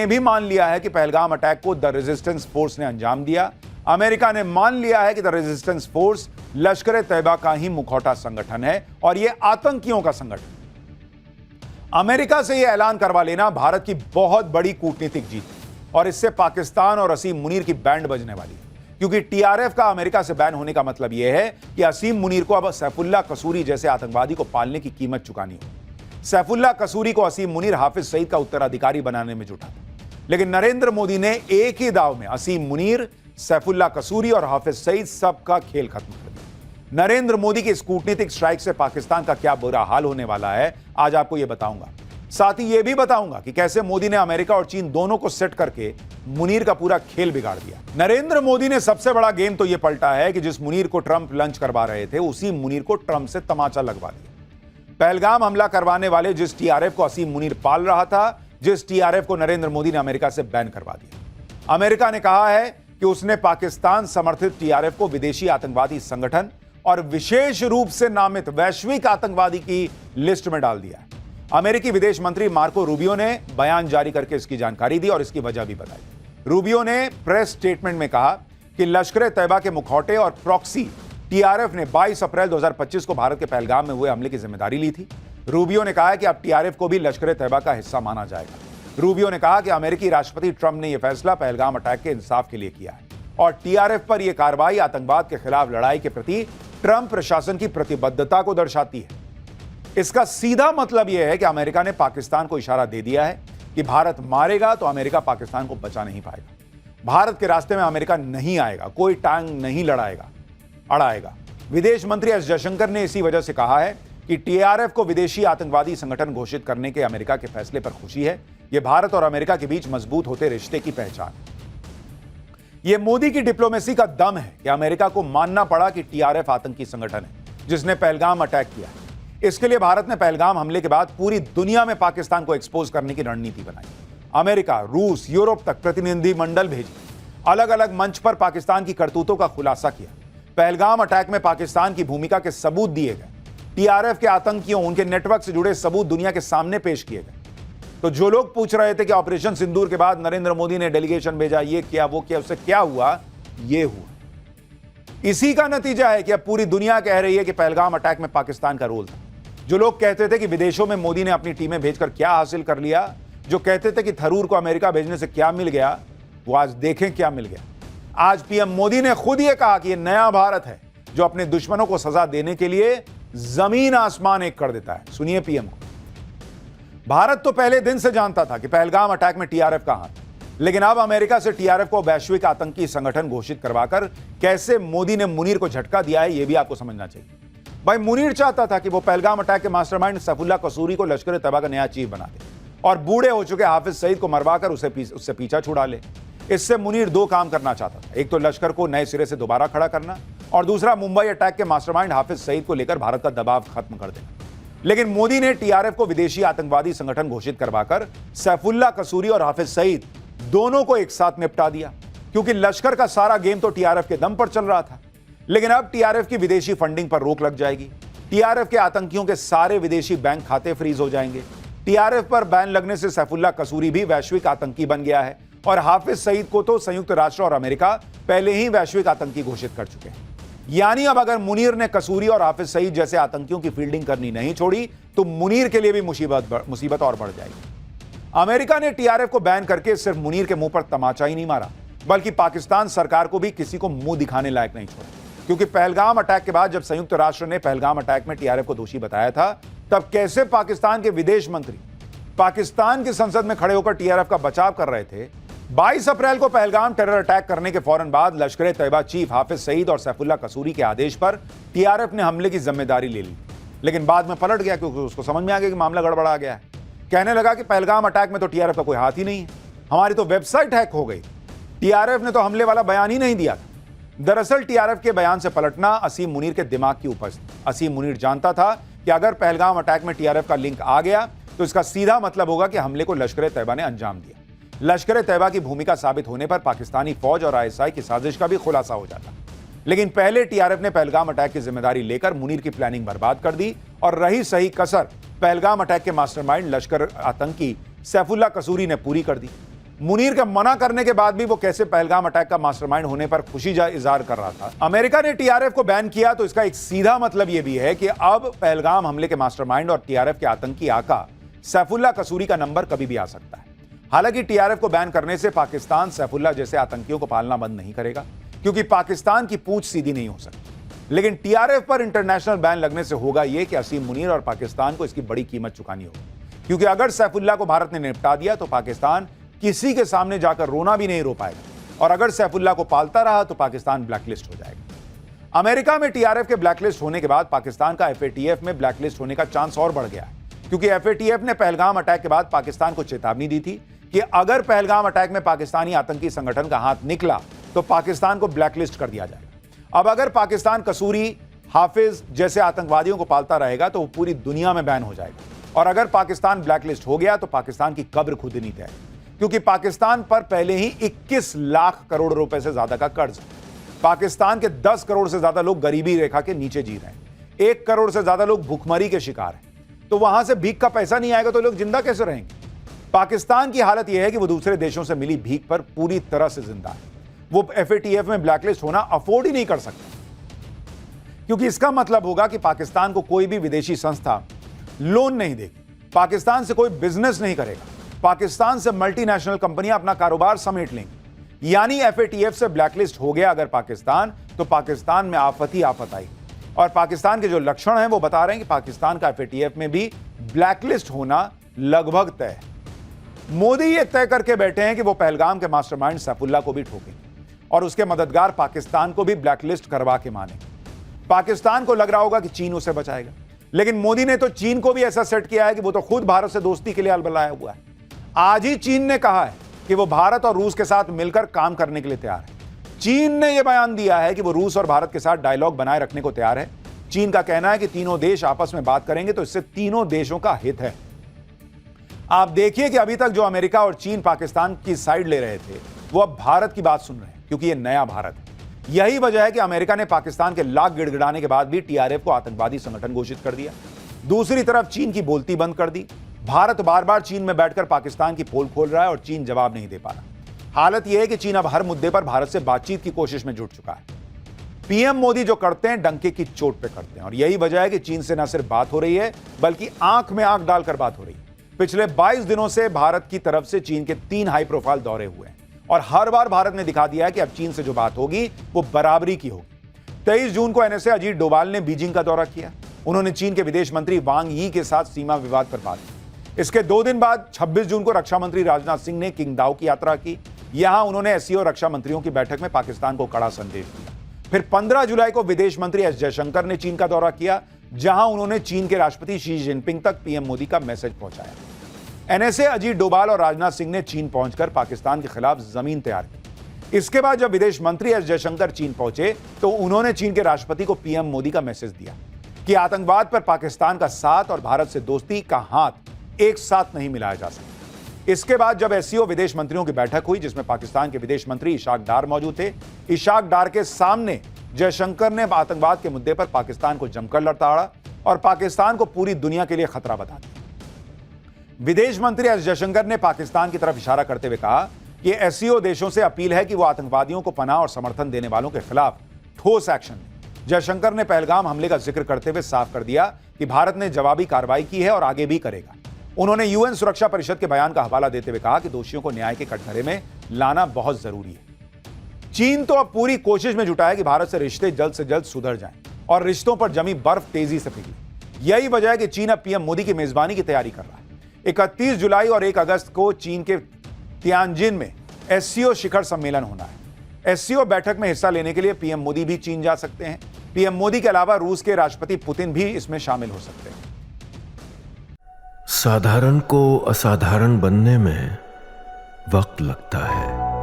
ने भी मान लिया है कि पहलगाम अटैक को द रेजिस्टेंस फोर्स ने अंजाम दिया। अमेरिका ने मान लिया है कि द रेजिस्टेंस फोर्स लश्कर तैयबा का ही मुखौटा संगठन है और यह आतंकियों का संगठन। अमेरिका से यह ऐलान करवा लेना भारत की बहुत बड़ी कूटनीतिक जीत है और इससे पाकिस्तान और असीम मुनीर की बैंड बजने वाली है, क्योंकि टीआरएफ का अमेरिका से बैन होने का मतलब यह है कि असीम मुनीर को अब सैफुल्लाह कसूरी जैसे आतंकवादी को पालने की कीमत चुकानी होगी। सैफुल्लाह कसूरी को असीम मुनीर हाफिज सईद का उत्तराधिकारी बनाने में जुटा था, लेकिन नरेंद्र मोदी ने एक ही दाव में असीम मुनीर, सैफुल्लाह कसूरी और हाफिज सईद सबका खेल खत्म कर दिया। नरेंद्र मोदी की इस कूटनीतिक स्ट्राइक से पाकिस्तान का क्या बुरा हाल होने वाला है, आज आपको यह बताऊंगा। साथ ही यह भी बताऊंगा कि कैसे मोदी ने अमेरिका और चीन दोनों को सेट करके मुनीर का पूरा खेल बिगाड़ दिया। नरेंद्र मोदी ने सबसे बड़ा गेम तो यह पलटा है कि जिस मुनीर को ट्रंप लंच करवा रहे थे, उसी मुनीर को ट्रंप से तमाचा लगवा दिया। पहलगाम हमला करवाने वाले जिस टीआरएफ को असीम मुनीर पाल रहा था, जिस टीआरएफ को नरेंद्र मोदी ने अमेरिका से बैन करवा दिया। अमेरिका ने कहा है कि उसने पाकिस्तान समर्थित टीआरएफ को विदेशी आतंकवादी संगठन और विशेष रूप से नामित वैश्विक आतंकवादी की लिस्ट में डाल दिया है। अमेरिकी विदेश मंत्री मार्को रूबियो ने बयान जारी करके इसकी जानकारी दी और इसकी वजह भी बताई। रूबियो ने प्रेस स्टेटमेंट में कहा कि लश्कर तैयबा के मुखौटे और प्रॉक्सी टीआरएफ ने 22 अप्रैल 2025 को भारत के पहलगाम में हुए हमले की जिम्मेदारी ली थी। रूबियो ने कहा कि अब टीआरएफ को भी लश्कर तैयबा का हिस्सा माना जाएगा। रूबियो ने कहा कि अमेरिकी राष्ट्रपति ट्रंप ने यह फैसला पहलगाम अटैक के इंसाफ के लिए किया है और टीआरएफ पर यह कार्रवाई आतंकवाद के खिलाफ लड़ाई के प्रति ट्रंप प्रशासन की प्रतिबद्धता को दर्शाती है। इसका सीधा मतलब यह है कि अमेरिका ने पाकिस्तान को इशारा दे दिया है कि भारत मारेगा तो अमेरिका पाकिस्तान को बचा नहीं पाएगा। भारत के रास्ते में अमेरिका नहीं आएगा, कोई टांग नहीं अड़ाएगा। विदेश मंत्री एस जयशंकर ने इसी वजह से कहा है कि टीआरएफ को विदेशी आतंकवादी संगठन घोषित करने के अमेरिका के फैसले पर खुशी है। यह भारत और अमेरिका के बीच मजबूत होते रिश्ते की पहचान है। यह मोदी की डिप्लोमेसी का दम है कि अमेरिका को मानना पड़ा कि टीआरएफ आतंकी संगठन है जिसने पहलगाम अटैक किया है। इसके लिए भारत ने पहलगाम हमले के बाद पूरी दुनिया में पाकिस्तान को एक्सपोज करने की रणनीति बनाई। अमेरिका, रूस, यूरोप तक प्रतिनिधिमंडल भेजे, अलग अलग मंच पर पाकिस्तान की करतूतों का खुलासा किया। पहलगाम अटैक में पाकिस्तान की भूमिका के सबूत दिए गए। टीआरएफ के आतंकियों, उनके नेटवर्क से जुड़े सबूत दुनिया के सामने पेश किए गए। तो जो लोग पूछ रहे थे कि ऑपरेशन सिंदूर के बाद नरेंद्र मोदी ने डेलीगेशन भेजा, ये किया, वो किया, उससे क्या हुआ, ये हुआ। इसी का नतीजा है कि अब पूरी दुनिया कह रही है कि पहलगाम अटैक में पाकिस्तान का रोल था। जो लोग कहते थे कि विदेशों में मोदी ने अपनी टीमें भेजकर क्या हासिल कर लिया, जो कहते थे कि थरूर को अमेरिका भेजने से क्या मिल गया, वो आज देखें क्या मिल गया। आज पीएम मोदी ने खुद ये कहा कि ये नया भारत है जो अपने दुश्मनों को सजा देने के लिए जमीन आसमान एक कर देता है। सुनिए पीएम को। भारत तो पहले दिन से जानता था कि पहलगाम अटैक में टीआरएफ का हाथ है, लेकिन अब अमेरिका से टीआरएफ को वैश्विक आतंकी संगठन घोषित करवाकर कैसे मोदी ने मुनीर को झटका दिया है, यह भी आपको समझना चाहिए। भाई, मुनीर चाहता था कि वो पहलगाम अटैक के मास्टरमाइंड सैफुल्लाह कसूरी को लश्कर तैयबा का नया चीफ बना दे और बूढ़े हो चुके हाफिज सईद को मरवाकर उससे पीछा छुड़ा ले। इससे मुनीर दो काम करना चाहता था, एक तो लश्कर को नए सिरे से दोबारा खड़ा करना और दूसरा मुंबई अटैक के मास्टरमाइंड हाफिज सईद को लेकर भारत का दबाव खत्म कर देना। लेकिन मोदी ने टीआरएफ को विदेशी आतंकवादी संगठन घोषित करवाकर सैफुल्लाह कसूरी और हाफिज सईद दोनों को एक साथ निपटा दिया, क्योंकि लश्कर का सारा गेम तो टीआरएफ के दम पर चल रहा था। लेकिन अब टीआरएफ की विदेशी फंडिंग पर रोक लग जाएगी। टीआरएफ के आतंकियों के सारे विदेशी बैंक खाते फ्रीज हो जाएंगे। टीआरएफ पर बैन लगने से सैफुल्लाह कसूरी भी वैश्विक आतंकी बन गया है और हाफिज सईद को तो संयुक्त राष्ट्र और अमेरिका पहले ही वैश्विक आतंकी घोषित कर चुके हैं। यानी अब अगर मुनीर ने कसूरी और हाफिज सईद जैसे आतंकियों की फील्डिंग करनी नहीं छोड़ी तो मुनीर के लिए भी मुसीबत और बढ़ जाएगी। अमेरिका ने टीआरएफ को बैन करके सिर्फ मुनीर के मुंह पर तमाचा ही नहीं मारा, बल्कि पाकिस्तान सरकार को भी किसी को मुंह दिखाने लायक नहीं छोड़ा। क्योंकि पहलगाम अटैक के बाद जब संयुक्त राष्ट्र ने पहलगाम अटैक में टीआरएफ को दोषी बताया था, तब कैसे पाकिस्तान के विदेश मंत्री पाकिस्तान की संसद में खड़े होकर टीआरएफ का बचाव कर रहे थे। 22 अप्रैल को पहलगाम टेरर अटैक करने के फौरन बाद लश्कर तैयबा चीफ हाफिज सईद और सैफुल्लाह कसूरी के आदेश पर टीआरएफ ने हमले की जिम्मेदारी ले ली, लेकिन बाद में पलट गया क्योंकि उसको समझ में आ गया कि मामला गड़बड़ा गया है। कहने लगा कि पहलगाम अटैक में तो टीआरएफ का कोई हाथ ही नहीं है, हमारी तो वेबसाइट हैक हो गई, टीआरएफ ने तो हमले वाला बयान ही नहीं दिया था। दरअसल टीआरएफ के बयान से पलटना असीम मुनीर के दिमाग की उपज थी। असीम मुनीर जानता था कि अगर पहलगाम अटैक में टीआरएफ का लिंक आ गया तो इसका सीधा मतलब होगा कि हमले को लश्कर तैयबा ने अंजाम दिया। लश्कर तैयबा की भूमिका साबित होने पर पाकिस्तानी फौज और आईएसआई की साजिश का भी खुलासा हो जाता। लेकिन पहले टीआरएफ ने पहलगाम अटैक की जिम्मेदारी लेकर मुनीर की प्लानिंग बर्बाद कर दी और रही सही कसर पहलगाम अटैक के मास्टरमाइंड लश्कर आतंकी सैफुल्लाह कसूरी ने पूरी कर दी। मुनीर के मना करने के बाद भी वो कैसे पहलगाम अटैक का मास्टरमाइंड होने पर खुशी इजहार कर रहा था। अमेरिका ने टीआरएफ को बैन किया तो इसका एक सीधा मतलब यह भी है कि अब पहलगाम हमले के मास्टरमाइंड और टीआरएफ के आतंकी आका सैफुल्लाह कसूरी का नंबर कभी भी आ सकता है। हालांकि टीआरएफ को बैन करने से पाकिस्तान सैफुल्लाह जैसे आतंकियों को पालना बंद नहीं करेगा, क्योंकि पाकिस्तान की पूंछ सीधी नहीं हो सकती। लेकिन टीआरएफ पर इंटरनेशनल बैन लगने से होगा यह कि असीम मुनीर और पाकिस्तान को इसकी बड़ी कीमत चुकानी होगी, क्योंकि अगर सैफुल्लाह को भारत ने निपटा दिया तो पाकिस्तान किसी के सामने जाकर रोना भी नहीं रो पाएगा, और अगर सैफुल्लाह को पालता रहा तो पाकिस्तान ब्लैकलिस्ट हो जाएगा। अमेरिका में टीआरएफ के ब्लैकलिस्ट होने के बाद पाकिस्तान का एफएटीएफ में ब्लैकलिस्ट होने का चांस और बढ़ गया है, क्योंकि एफएटीएफ ने पहलगाम अटैक के बाद पाकिस्तान को चेतावनी दी थी कि अगर पहलगाम अटैक में पाकिस्तानी आतंकी संगठन का हाथ निकला तो पाकिस्तान को ब्लैकलिस्ट कर दिया जाएगा। अब अगर पाकिस्तान कसूरी, हाफिज जैसे आतंकवादियों को पालता रहेगा तो वो पूरी दुनिया में बैन हो जाएगा, और अगर पाकिस्तान ब्लैकलिस्ट हो गया तो पाकिस्तान की कब्र खुद नहीं तय, क्योंकि पाकिस्तान पर पहले ही 21 लाख करोड़ रुपए से ज्यादा का कर्ज है। पाकिस्तान के 10 करोड़ से ज्यादा लोग गरीबी रेखा के नीचे जी रहे हैं, 1 करोड़ से ज्यादा लोग भूखमरी के शिकार हैं। तो वहां से भीख का पैसा नहीं आएगा तो लोग जिंदा कैसे रहेंगे? पाकिस्तान की हालत यह है कि वो दूसरे देशों से मिली भीख पर पूरी तरह से जिंदा है। वो एफएटीएफ में ब्लैकलिस्ट होना अफोर्ड ही नहीं कर सकता, क्योंकि इसका मतलब होगा कि पाकिस्तान को कोई भी विदेशी संस्था लोन नहीं देगी, पाकिस्तान से कोई बिजनेस नहीं करेगा, पाकिस्तान से मल्टीनेशनल कंपनियां अपना कारोबार समेट लेंगी। यानी एफएटीएफ से ब्लैकलिस्ट हो गया अगर पाकिस्तान, तो पाकिस्तान में आफत ही आफत आई। और पाकिस्तान के जो लक्षण हैं वो बता रहे हैं कि पाकिस्तान का एफएटीएफ में भी ब्लैकलिस्ट होना लगभग तय है। मोदी ये तय करके बैठे हैं कि वो पहलगाम के मास्टरमाइंड सैफुल्लाह को भी ठोकेंगे और उसके मददगार पाकिस्तान को भी ब्लैकलिस्ट करवा के मानेंगे। पाकिस्तान को लग रहा होगा कि चीन उसे बचाएगा, लेकिन मोदी ने तो चीन को भी ऐसा सेट किया है कि वो तो खुद भारत से दोस्ती के लिए अलबलाया हुआ है। आज ही चीन ने कहा है कि वो भारत और रूस के साथ मिलकर काम करने के लिए तैयार है। चीन ने यह बयान दिया है कि वो रूस और भारत के साथ डायलॉग बनाए रखने को तैयार है। चीन का कहना है कि तीनों देश आपस में बात करेंगे तो इससे तीनों देशों का हित है। आप देखिए कि अभी तक जो अमेरिका और चीन पाकिस्तान की साइड ले रहे थे वो अब भारत की बात सुन रहे हैं, क्योंकि ये नया भारत है। यही वजह है कि अमेरिका ने पाकिस्तान के लाख गिड़गिड़ाने के बाद भी टीआरएफ को आतंकवादी संगठन घोषित कर दिया। दूसरी तरफ चीन की बोलती बंद कर दी। भारत बार बार चीन में बैठकर पाकिस्तान की पोल खोल रहा है और चीन जवाब नहीं दे पा रहा। हालत यह है कि चीन अब हर मुद्दे पर भारत से बातचीत की कोशिश में जुट चुका है। पीएम मोदी जो करते हैं डंके की चोट पे करते हैं, और यही वजह है कि चीन से न सिर्फ बात हो रही है बल्कि आंख में आंख डालकर बात हो रही है। पिछले 22 दिनों से भारत की तरफ से चीन के 3 हाई प्रोफाइल दौरे हुए हैं, और हर बार भारत ने दिखा दिया है कि अब चीन से जो बात होगी वो बराबरी की होगी। 23 जून को एनएसए अजीत डोभाल ने बीजिंग का दौरा किया। उन्होंने चीन के विदेश मंत्री वांग यी के साथ सीमा विवाद पर बात की। इसके 2 दिन बाद 26 जून को रक्षा मंत्री राजनाथ सिंह ने किंगदाओ की यात्रा की। यहां उन्होंने एससीओ रक्षा मंत्रियों की बैठक में पाकिस्तान को कड़ा संदेश दिया। फिर 15 जुलाई को विदेश मंत्री एस जयशंकर ने चीन का दौरा किया, जहां उन्होंने चीन के राष्ट्रपति शी जिनपिंग तक पीएम मोदी का मैसेज पहुंचाया। एनएसए अजीत डोभाल और राजनाथ सिंह ने चीन पहुंचकर पाकिस्तान के खिलाफ जमीन तैयार की। इसके बाद जब विदेश मंत्री एस जयशंकर चीन पहुंचे तो उन्होंने चीन के राष्ट्रपति को पीएम मोदी का मैसेज दिया कि आतंकवाद पर पाकिस्तान का साथ और भारत से दोस्ती का हाथ एक साथ नहीं मिलाया जा सकता। इसके बाद जब एससीओ विदेश मंत्रियों की बैठक हुई, जिसमें पाकिस्तान के विदेश मंत्री इशाक डार मौजूद थे, इशाक डार के सामने जयशंकर ने आतंकवाद के मुद्दे पर पाकिस्तान को जमकर लड़ाड़ा और पाकिस्तान को पूरी दुनिया के लिए खतरा बता दिया। विदेश मंत्री एस जयशंकर ने पाकिस्तान की तरफ इशारा करते हुए कहा कि एससीओ देशों से अपील है कि वो आतंकवादियों को पनाह और समर्थन देने वालों के खिलाफ ठोस एक्शन लें। जयशंकर ने पहलगाम हमले का जिक्र करते हुए साफ कर दिया कि भारत ने जवाबी कार्रवाई की है और आगे भी करेगा। उन्होंने यूएन सुरक्षा परिषद के बयान का हवाला देते हुए कहा कि दोषियों को न्याय के कटघरे में लाना बहुत जरूरी है। चीन तो अब पूरी कोशिश में जुटा है कि भारत से रिश्ते जल्द से जल्द सुधर जाएं और रिश्तों पर जमी बर्फ तेजी से पिघले। यही वजह है कि चीन अब पीएम मोदी की मेजबानी की तैयारी कर रहा है। 31 जुलाई और 1 अगस्त को चीन के तियानजिन में एससीओ शिखर सम्मेलन होना है। एससीओ बैठक में हिस्सा लेने के लिए पीएम मोदी भी चीन जा सकते हैं। पीएम मोदी के अलावा रूस के राष्ट्रपति पुतिन भी इसमें शामिल हो सकते हैं। साधारण को असाधारण बनने में वक्त लगता है।